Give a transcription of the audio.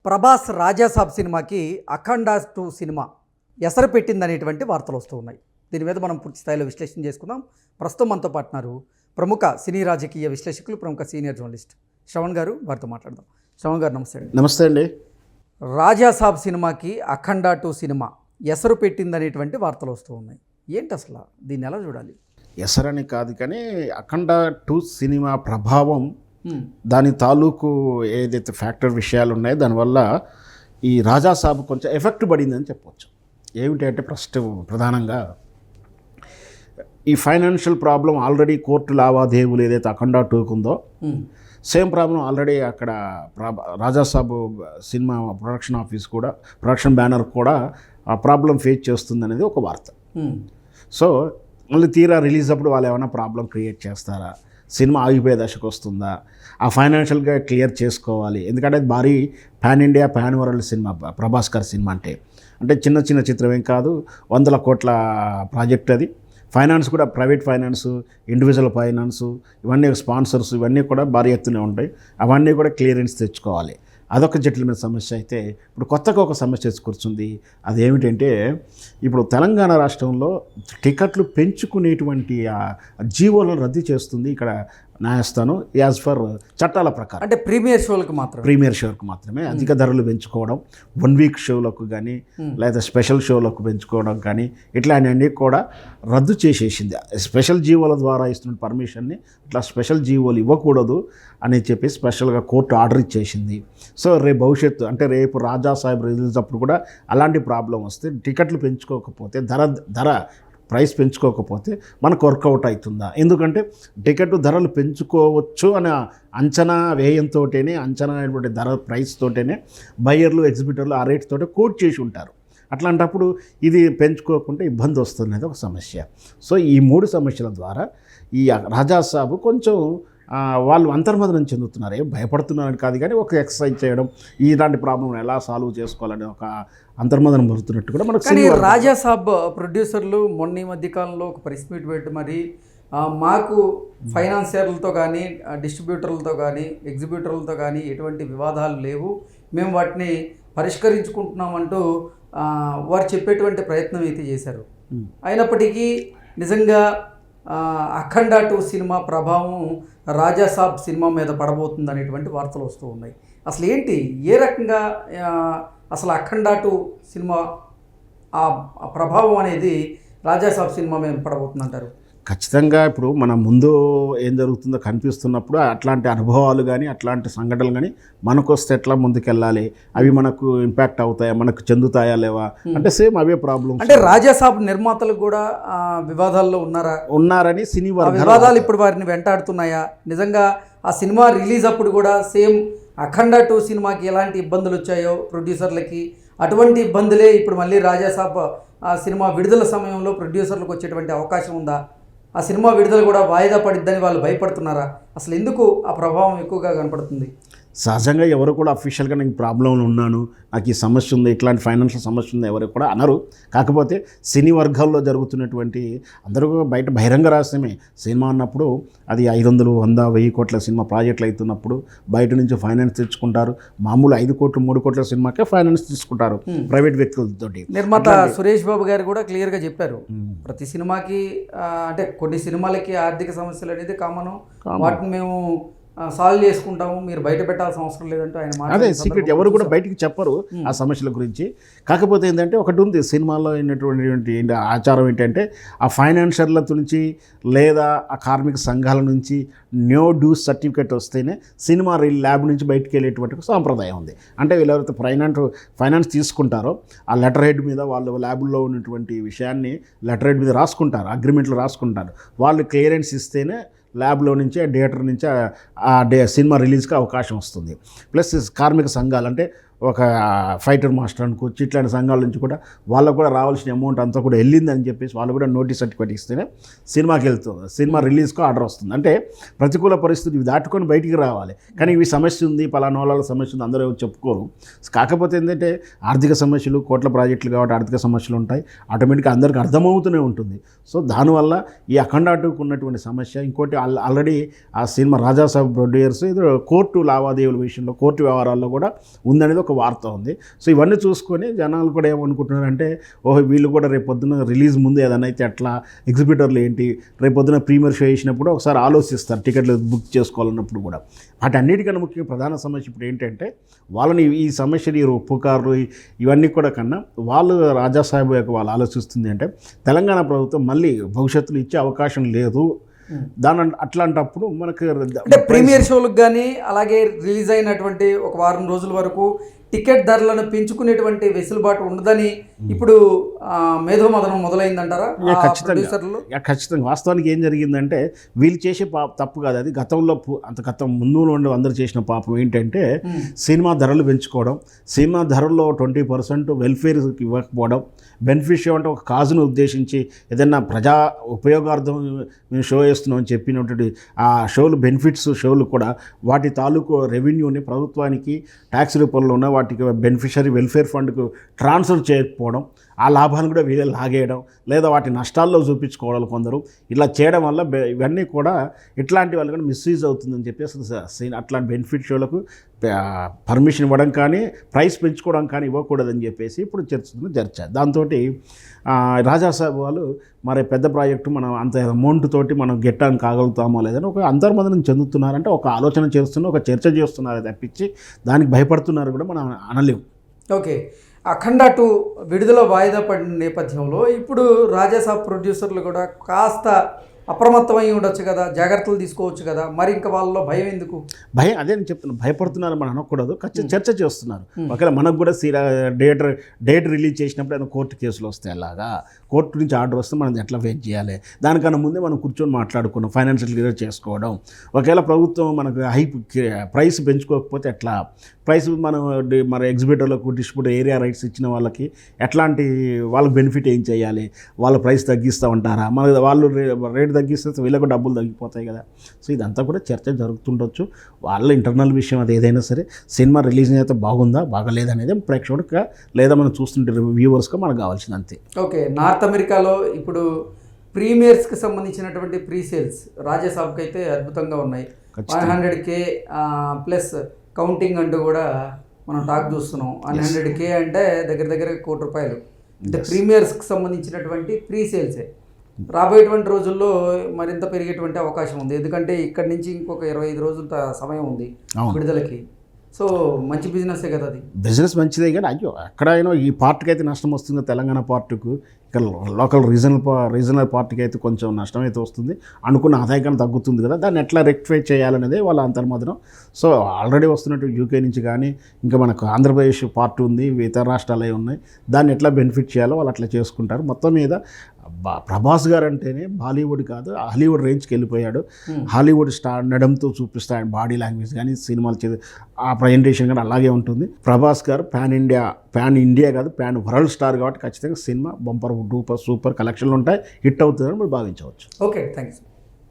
ప్రభాస్ రాజాసాబ్ సినిమాకి అఖండ 2 సినిమా ఎసరు పెట్టిందనేటువంటి వార్తలు వస్తూ ఉన్నాయి. దీని మీద మనం పూర్తి స్థాయిలో విశ్లేషణ చేసుకుందాం. ప్రస్తుతం మనతో పాటున్నారు ప్రముఖ సినీ రాజకీయ విశ్లేషకులు, ప్రముఖ సీనియర్ జర్నలిస్ట్ శ్రవణ్ గారు. వారితో మాట్లాడదాం. శ్రవణ్ గారు నమస్తే అండి. నమస్తే అండి. రాజాసాబ్ సినిమాకి అఖండ 2 సినిమా ఎసరు పెట్టిందనేటువంటి వార్తలు వస్తూ ఉన్నాయి. ఏంటి అసలు దీన్ని ఎలా చూడాలి? ఎసరని కాదు కానీ అఖండ 2 సినిమా ప్రభావం, దాని తాలూకు ఏదైతే ఫ్యాక్టర్ విషయాలు ఉన్నాయో దానివల్ల ఈ రాజాసాబ్ కొంచెం ఎఫెక్ట్ పడిందని చెప్పవచ్చు. ఏమిటి అంటే ఫస్ట్ ప్రధానంగా ఈ ఫైనాన్షియల్ ప్రాబ్లం ఆల్రెడీ కోర్టు లావాదేవీలు ఏదైతే అఖండ 2కు ఉందో సేమ్ ప్రాబ్లం ఆల్రెడీ అక్కడ రాజాసాబ్ సినిమా ప్రొడక్షన్ ఆఫీస్ కూడా, ప్రొడక్షన్ బ్యానర్ కూడా ఆ ప్రాబ్లం ఫేస్ చేస్తుంది అనేది ఒక వార్త. సో మళ్ళీ తీరా రిలీజ్ అప్పుడు వాళ్ళు ఏమైనా ప్రాబ్లం క్రియేట్ చేస్తారా, సినిమా ఆగిపోయే దశకు వస్తుందా, ఆ ఫైనాన్షియల్గా క్లియర్ చేసుకోవాలి. ఎందుకంటే అది భారీ pan India pan world cinema Prabhas గారి సినిమా అంటే చిన్న చిన్న చిత్రం ఏం కాదు, 100 కోట్ల ప్రాజెక్ట్. అది ఫైనాన్స్ కూడా ప్రైవేట్ ఫైనాన్స్, ఇండివిజువల్ ఫైనాన్స్, ఇవన్నీ స్పాన్సర్స్, ఇవన్నీ కూడా భారీ ఎత్తునే ఉంటాయి. అవన్నీ కూడా క్లియరెన్స్ తెచ్చుకోవాలి. అదొక జటిలమైన సమస్య. అయితే ఇప్పుడు కొత్తగా ఒక సమస్య కూర్చుంది. అదేమిటంటే ఇప్పుడు తెలంగాణ రాష్ట్రంలో టికెట్లు పెంచుకునేటువంటి జీవోలను రద్దు చేస్తుంది ఇక్కడ న్యాయస్థానం, యాజ్ ఫర్ చట్టాల ప్రకారం. అంటే ప్రీమియర్ షోలకు మాత్రమే అధిక ధరలు పెంచుకోవడం, 1 వీక్ షోలకు కానీ లేదా స్పెషల్ షోలకు పెంచుకోవడం కానీ ఇట్లాంటివన్నీ కూడా రద్దు చేసేసింది. స్పెషల్ జీవోల ద్వారా ఇస్తున్న పర్మిషన్ని ఇట్లా స్పెషల్ జీవోలు ఇవ్వకూడదు అని చెప్పి స్పెషల్గా కోర్టు ఆర్డర్ ఇచ్చేసింది. సో రేపు భవిష్యత్తు అంటే రేపు రాజాసాబ్ రిలీజ్ అప్పుడు కూడా అలాంటి ప్రాబ్లం వస్తే, టికెట్లు పెంచుకోకపోతే, ప్రైస్ పెంచుకోకపోతే మనకు వర్కౌట్ అవుతుందా? ఎందుకంటే టికెట్ ధరలు పెంచుకోవచ్చు అనే అంచనా వ్యయంతోనే, అంచనా అయినటువంటి ధర ప్రైస్ తోటనే బయ్యర్లు, ఎగ్జిబిటర్లు ఆ రేట్ తోటే కోట్ చేసి ఉంటారు. అట్లాంటప్పుడు ఇది పెంచుకోకుండా ఇబ్బంది వస్తున్నది ఒక సమస్య. సో ఈ 3 సమస్యల ద్వారా ఈ రాజాసాబు కొంచెం వాళ్ళు అంతర్మదనం చెందుతున్నారు. ఏం భయపడుతున్నారని కాదు కానీ ఒక ఎక్సర్సైజ్ చేయడం, ఇలాంటి ప్రాబ్లం ఎలా సాల్వ్ చేసుకోవాలని ఒక అంతర్మదనం పడుతున్నట్టు కూడా మనకు. కానీ రాజాసాబ్ ప్రొడ్యూసర్లు మొన్న ఈ మధ్యకాలంలో ఒక ప్రెస్ మీట్ పెట్టి మరి మాకు ఫైనాన్సియర్లతో కానీ, డిస్ట్రిబ్యూటర్లతో కానీ, ఎగ్జిబ్యూటర్లతో కానీ ఎటువంటి వివాదాలు లేవు, మేము వాటిని పరిష్కరించుకుంటున్నామంటూ వారు చెప్పేటువంటి ప్రయత్నం అయితే చేశారు. అయినప్పటికీ నిజంగా అఖండ 2 సినిమా ప్రభావం రాజాసాబ్ సినిమా మీద పడబోతుంది అనేటువంటి వార్తలు వస్తూ ఉన్నాయి. అసలు ఏంటి, ఏ రకంగా అసలు అఖండ 2 సినిమా ఆ ప్రభావం అనేది రాజాసాబ్ సినిమా మీద పడబోతుంది అంటారు? ఖచ్చితంగా ఇప్పుడు మన ముందు ఏం జరుగుతుందో కనిపిస్తున్నప్పుడు అట్లాంటి అనుభవాలు కానీ, అట్లాంటి సంఘటనలు కానీ మనకు వస్తే ఎట్లా ముందుకెళ్ళాలి, అవి మనకు ఇంపాక్ట్ అవుతాయా, మనకు చెందుతాయా లేవా అంటే సేమ్ అవే ప్రాబ్లమ్స్. అంటే రాజాసాబ్ నిర్మాతలు కూడా వివాదాల్లో ఉన్నారని సినీ వివాదాలు ఇప్పుడు వారిని వెంటాడుతున్నాయా? నిజంగా ఆ సినిమా రిలీజ్ అప్పుడు కూడా సేమ్ అఖండ 2 సినిమాకి ఎలాంటి ఇబ్బందులు వచ్చాయో ప్రొడ్యూసర్లకి, అటువంటి ఇబ్బందులే ఇప్పుడు మళ్ళీ రాజాసాబ్ ఆ సినిమా విడుదల సమయంలో ప్రొడ్యూసర్లకు వచ్చేటువంటి అవకాశం ఉందా? ఆ సినిమా విడుదల కూడా వాయిదా పడిద్దని వాళ్ళు భయపడుతున్నారా? అసలు ఎందుకు ఆ ప్రభావం ఎక్కువగా కనపడుతుంది? సహజంగా ఎవరు కూడా అఫీషియల్గా నేను ప్రాబ్లంలో ఉన్నాను, నాకు ఈ సమస్య ఉంది, ఇట్లాంటి ఫైనాన్షియల్ సమస్య ఉంది ఎవరు కూడా అనరు. కాకపోతే సినీ వర్గాల్లో జరుగుతున్నటువంటి అందరూ బయట బహిరంగ రహస్యమే. సినిమా అన్నప్పుడు అది 500, 100, 1000 కోట్ల సినిమా ప్రాజెక్టులు అవుతున్నప్పుడు బయట నుంచి ఫైనాన్స్ తెచ్చుకుంటారు. మామూలు 5 కోట్లు 3 కోట్ల సినిమాకే ఫైనాన్స్ తీసుకుంటారు ప్రైవేట్ వ్యక్తులతోటి. నిర్మాత సురేష్ బాబు గారు కూడా క్లియర్గా చెప్పారు, ప్రతి సినిమాకి అంటే కొన్ని సినిమాలకి ఆర్థిక సమస్యలు అనేది కామన్, వాటిని మేము సాల్వ్ చేసుకుంటాము, మీరు బయట పెట్టాల్సిన అవసరం లేదంటే ఆయన అదే సీక్రెట్, ఎవరు కూడా బయటికి చెప్పరు ఆ సమస్యల గురించి. కాకపోతే ఏంటంటే ఒకటి ఉంది సినిమాలో అయినటువంటి ఆచారం ఏంటంటే ఆ ఫైనాన్షియర్ల నుంచి లేదా ఆ కార్మిక సంఘాల నుంచి నో డ్యూస్ సర్టిఫికేట్ వస్తేనే సినిమా ల్యాబ్ నుంచి బయటికి వెళ్ళేటువంటి సాంప్రదాయం ఉంది. అంటే వీళ్ళెవరైతే ఫైనాన్స్ తీసుకుంటారో ఆ లెటర్ హెడ్ మీద వాళ్ళు ల్యాబ్లో ఉన్నటువంటి విషయాన్ని లెటర్ హెడ్ మీద రాసుకుంటారు, అగ్రిమెంట్లు రాసుకుంటారు. వాళ్ళు క్లియరెన్స్ ఇస్తేనే ల్యాబ్లో నుంచి ఆ థియేటర్ నుంచి ఆ సినిమా రిలీజ్కి అవకాశం వస్తుంది. ప్లస్ కార్మిక సంఘాలు అంటే ఒక ఫైటర్ మాస్టర్ అనుకోవచ్చు, ఇట్లాంటి సంఘాల నుంచి కూడా వాళ్ళకు కూడా రావాల్సిన అమౌంట్ అంతా కూడా వెళ్ళిందని చెప్పేసి వాళ్ళు కూడా నోటీస్ సర్టిఫికేట్ ఇస్తేనే సినిమాకి వెళ్తుంది, సినిమా రిలీజ్కి ఆర్డర్ వస్తుంది. అంటే ప్రతికూల పరిస్థితి ఇవి దాటుకొని బయటికి రావాలి. కానీ ఇవి సమస్య ఉంది, పలానా వాళ్ళ సమస్య ఉంది అందరూ చెప్పుకోరు. కాకపోతే ఏంటంటే ఆర్థిక సమస్యలు, కోట్ల ప్రాజెక్టులు కాబట్టి ఆర్థిక సమస్యలు ఉంటాయి, ఆటోమేటిక్గా అందరికీ అర్థమవుతూనే ఉంటుంది. సో దానివల్ల ఈ అఖండ 2కు ఉన్నటువంటి సమస్య. ఇంకోటి ఆల్రెడీ ఆ సినిమా రాజాసాబ్ ప్రొడ్యూసర్స్ కోర్టు లావాదేవీల విషయంలో, కోర్టు వ్యవహారాల్లో కూడా ఉందనేది ఒక ఒక వార్త ఉంది. సో ఇవన్నీ చూసుకొని జనాలు కూడా ఏమనుకుంటున్నారంటే ఓహో వీళ్ళు కూడా రేపు పొద్దున రిలీజ్ ముందు ఏదైనా అయితే ఎట్లా, ఎగ్జిబిటర్లు ఏంటి, రేపు పొద్దున ప్రీమియర్ షో వేసినప్పుడు ఒకసారి ఆలోచిస్తారు టికెట్లు బుక్ చేసుకోవాలన్నప్పుడు కూడా. వాటన్నిటికన్నా ముఖ్యంగా ప్రధాన సమస్య ఇప్పుడు ఏంటంటే వాళ్ళని ఈ సమస్యలు, ఈ పుకార్లు ఇవన్నీ కూడా కన్నా వాళ్ళు రాజాసాహెబ్ యొక్క వాళ్ళు ఆలోచిస్తుంది అంటే తెలంగాణ ప్రభుత్వం మళ్ళీ భవిష్యత్తులో ఇచ్చే అవకాశం లేదు. దాని అట్లాంటప్పుడు మనకు అంటే ప్రీమియర్ షోలకు కానీ అలాగే రిలీజ్ అయినటువంటి ఒక వారం రోజుల వరకు టికెట్ ధరలను పెంచుకునేటువంటి వెసులుబాటు ఉండదని ఇప్పుడు మేధోమథనం మొదలైందంటారా? ఖచ్చితంగా వాస్తవానికి ఏం జరిగిందంటే వీళ్ళు చేసే తప్పు కాదు అది. గతంలో గతం ముందు నుండి అందరూ చేసిన పాపం ఏంటంటే సినిమా ధరలు పెంచుకోవడం, సినిమా ధరల్లో 20% వెల్ఫేర్ ఇవ్వకపోవడం, బెనిఫిట్ షో అంటే ఒక కాజును ఉద్దేశించి ఏదైనా ప్రజా ఉపయోగార్థం మేము షో వేస్తున్నాం అని చెప్పినటువంటి ఆ షోలు బెనిఫిట్స్ షోలు కూడా వాటి తాలూకు రెవెన్యూని ప్రభుత్వానికి ట్యాక్స్ రూపంలో ఉన్న వాటికి బెనిఫిషరీ వెల్ఫేర్ ఫండ్కు ట్రాన్స్ఫర్ చేయకపోవడం, ఆ లాభాలను కూడా వీళ్ళు లాగేయడం లేదా వాటి నష్టాల్లో చూపించుకోవడం కొందరు ఇలా చేయడం వల్ల ఇవన్నీ కూడా ఇట్లాంటి వాళ్ళు కూడా మిస్యూజ్ అవుతుందని చెప్పేసి అట్లాంటి బెనిఫిట్ షోలకు పర్మిషన్ ఇవ్వడం కానీ ప్రైస్ పెంచుకోవడం కానీ ఇవ్వకూడదని చెప్పేసి ఇప్పుడు చర్చ. దాంతో రాజాసాహెబ్ వాళ్ళు మరి పెద్ద ప్రాజెక్టు మనం అంత అమౌంట్ తోటి మనం గెట్టానికి కాగలుగుతామో లేదని ఒక అంతర్మదనం చెందుతున్నారంటే ఒక ఆలోచన చేస్తున్నారు, ఒక చర్చ చేస్తున్నారు తప్పించి దానికి భయపడుతున్నారు కూడా మనం అనలేము. ఓకే, అఖండ 2 విడుదల వాయిదా పడిన నేపథ్యంలో ఇప్పుడు రాజాసాబ్ ప్రొడ్యూసర్లు కూడా కాస్త అప్రమత్తమై ఉండొచ్చు కదా, జాగ్రత్తలు తీసుకోవచ్చు కదా, మరి ఇంకా వాళ్ళలో భయం ఎందుకు? భయం అదే నేను చెప్తున్నాను, భయపడుతున్నారు మనం అనకూడదు, ఖచ్చితంగా చర్చ చేస్తున్నారు. ఒకవేళ మనకు కూడా డేట్ రిలీజ్ చేసినప్పుడు ఏదైనా కోర్టు కేసులు వస్తాయి, అలాగా కోర్టు నుంచి ఆర్డర్ వస్తే మనం ఎట్లా వెయిట్ చేయాలి, దానికన్నా ముందే మనం కూర్చొని మాట్లాడుకున్నాం, ఫైనాన్షియల్ క్లియర్ చేసుకోవడం. ఒకవేళ ప్రభుత్వం మనకు ప్రైస్ పెంచుకోకపోతే ఎట్లా, ప్రైస్ మనం మన ఎగ్జిబిటర్లకు డిస్ట్రిబ్యూటర్ ఏరియా రైట్స్ ఇచ్చిన వాళ్ళకి ఎట్లాంటి వాళ్ళకి బెనిఫిట్ ఏం చేయాలి, వాళ్ళ ప్రైస్ తగ్గిస్తూ ఉంటారా, మన వాళ్ళు రేట్ తగ్గిస్తే వీళ్ళకు డబ్బులు తగ్గిపోతాయి కదా. సో ఇదంతా కూడా చర్చ జరుగుతుండొచ్చు. వాళ్ళ ఇంటర్నల్ విషయం అది ఏదైనా సరే, సినిమా రిలీజ్ అయితే బాగుందా బాగలేదనేది ప్రేక్షకుడిగా లేదా మనం చూస్తుంటే వ్యూవర్స్గా మనకు కావాల్సింది అంతే. ఓకే, నార్త్ అమెరికాలో ఇప్పుడు ప్రీమియర్స్కి సంబంధించినటువంటి ప్రీ సేల్స్ రాజాసాబ్కి అయితే అద్భుతంగా ఉన్నాయి. 100K ప్లస్ కౌంటింగ్ అంటూ కూడా మనం టాక్ చూస్తున్నాం. 100K అంటే దగ్గర దగ్గర ₹1 కోటి. అంటే ప్రీమియర్స్కి సంబంధించినటువంటి ప్రీ సేల్సే రాబోయేటువంటి రోజుల్లో మరింత పెరిగేటువంటి అవకాశం ఉంది. ఎందుకంటే ఇక్కడి నుంచి ఇంకొక 25 రోజుల సమయం ఉంది విడుదలకి. సో మంచి బిజినెస్ కదా, అది బిజినెస్ మంచిదే. కానీ అయ్యో ఎక్కడైనా ఈ పార్టీకి అయితే నష్టం వస్తుంది, తెలంగాణ పార్టీకు, ఇక్కడ లోకల్ రీజనల్ పార్టీకి అయితే కొంచెం నష్టం అయితే వస్తుంది, అనుకున్న ఆదాయం తగ్గుతుంది కదా, దాన్ని ఎట్లా రెక్టిఫై చేయాలనేదే వాళ్ళ అంతర్మదనం. సో ఆల్రెడీ వస్తున్నట్టు యూకే నుంచి కానీ ఇంకా మనకు ఆంధ్రప్రదేశ్ పార్టీ ఉంది, ఇతర రాష్ట్రాలు ఉన్నాయి, దాన్ని ఎట్లా బెనిఫిట్ చేయాలో వాళ్ళు అట్లా చేసుకుంటారు. మొత్తం మీద ప్రభాస్ గారు అంటేనే బాలీవుడ్ కాదు హాలీవుడ్ రేంజ్కి వెళ్ళిపోయాడు. హాలీవుడ్ స్టార్ నడంతో చూపిస్తాడు, బాడీ లాంగ్వేజ్ కానీ సినిమాలు ఆ ప్రజెంటేషన్ కానీ అలాగే ఉంటుంది. ప్రభాస్ గారు పాన్ ఇండియా కాదు పాన్ వరల్డ్ స్టార్ కాబట్టి ఖచ్చితంగా సినిమా బంపర్ డూపర్ సూపర్ కలెక్షన్లు ఉంటాయి, హిట్ అవుతుందని మీరు భావించవచ్చు. Okay, thanks.